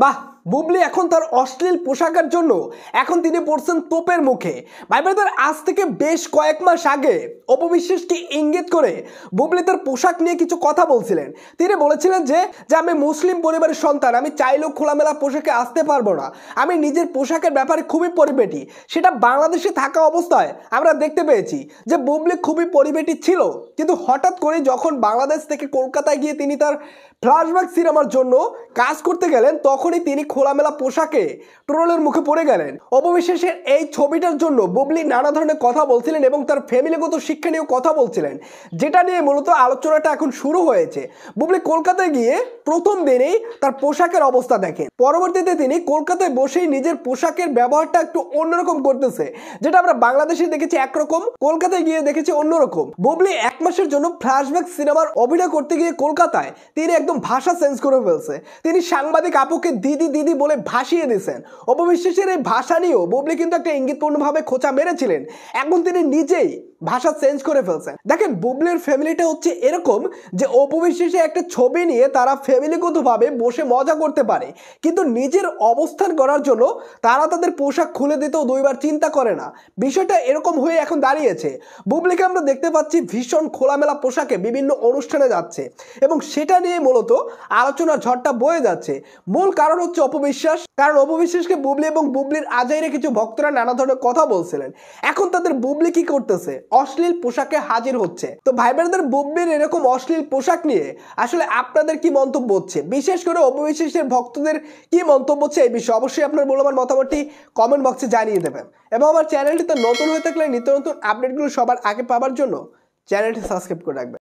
বাহ, বুবলি এখন তার অশ্লীল পোশাকের জন্য এখন তিনি পড়ছেন তোপের মুখে। ভাই ব্রাদার, আজ থেকে বেশ কয়েক মাস আগে অপবিশ্বাসকে ইঙ্গিত করে বুবলি তার পোশাক নিয়ে কিছু কথা বলছিলেন। তিনি বলেছিলেন যে আমি মুসলিম পরিবারের সন্তান, আমি চাইলেও খোলামেলা পোশাকে আসতে পারবো না, আমি নিজের পোশাকের ব্যাপারে খুবই পরিবেটি। সেটা বাংলাদেশে থাকা অবস্থায় আমরা দেখতে পেয়েছি যে বুবলি খুবই পরিবেটি ছিল, কিন্তু হঠাৎ করে যখন বাংলাদেশ থেকে কলকাতায় গিয়ে তিনি তার ফ্ল্যাশব্যাক সিনেমার জন্য কাজ করতে গেলেন, তখনই তিনি খোলামেলা পোশাকে ট্রোলের মুখে পড়ে গেলেন। অপবিশ্বাসের এই ছবিটার জন্য বুবলি নানা ধরনের কথা বলছিলেন এবং তার ফ্যামিলিগত শিক্ষা নিয়েও কথা বলছিলেন, যেটা নিয়ে মূলত আলোচনাটা এখন শুরু হয়েছে। বুবলি কলকাতায় গিয়ে প্রথম দিনেই তার পোশাকের অবস্থা দেখেন, পরবর্তীতে তিনি কলকাতায় বসেই নিজের পোশাকের ব্যবহারটা একটু অন্যরকম করতেছে, যেটা আমরা বাংলাদেশে দেখেছি একরকম, কলকাতায় গিয়ে দেখেছি অন্যরকম। বুবলি 1 মাসের জন্য ফ্ল্যাশব্যাক সিনেমার অভিনয় করতে গিয়ে কলকাতায় তিনি একদম ভাষা চেঞ্জ করে ফেলছে। তিনি সাংবাদিক আপুকে দিদি দিদি বলে ভাসিয়ে দিয়েছেন। অপবিশ্বাসের এই ভাষা নিয়েও বুবলি কিন্তু একটা ইঙ্গিতপূর্ণভাবে খোঁচা মেরেছিলেন, এখন তিনি নিজেই ভাষা চেঞ্জ করে ফেলছেন। দেখেন, বুবলির ফ্যামিলিটা হচ্ছে এরকম যে অপবিশ্বাসে একটা ছবি নিয়ে তারা ফ্যামিলিগতভাবে বসে মজা করতে পারে, কিন্তু নিজের অবস্থান করার জন্য তারা তাদের পোশাক খুলে দিতেও দুইবার চিন্তা করে না। বিষয়টা এরকম হয়ে এখন দাঁড়িয়েছে। বুবলিকে আমরা দেখতে পাচ্ছি ভীষণ খোলামেলা পোশাকে বিভিন্ন অনুষ্ঠানে যাচ্ছে এবং সেটা নিয়ে মূলত আলোচনার ঝড়টা বয়ে যাচ্ছে। মূল কারণ হচ্ছে অপবিশ্বাস, কারণ অপবিশ্বাসকে বুবলি এবং বুবলির আজাইরে কিছু ভক্তরা নানা ধরনের কথা বলছিলেন। এখন তাদের বুবলি কি করতেছে? অশ্লীল পোশাকে হাজির হচ্ছে। তো ভাই বোনেদের, বুবলির এরকম অশ্লীল পোশাক নিয়ে আসলে আপনাদের কি মন্তব্য হচ্ছে? বিশেষ করে অপবিশ্বাসের ভক্তদের কি মন্তব্য হচ্ছে এই বিষয়ে অবশ্যই আপনার মূল্যবান মতামতটি কমেন্ট বক্সে জানিয়ে দেবেন। এবং আমার চ্যানেলটিতে নতুন হয়ে থাকলে নিত্য নতুন আপডেটগুলো সবার আগে পাওয়ার জন্য চ্যানেলটি সাবস্ক্রাইব করে রাখবেন।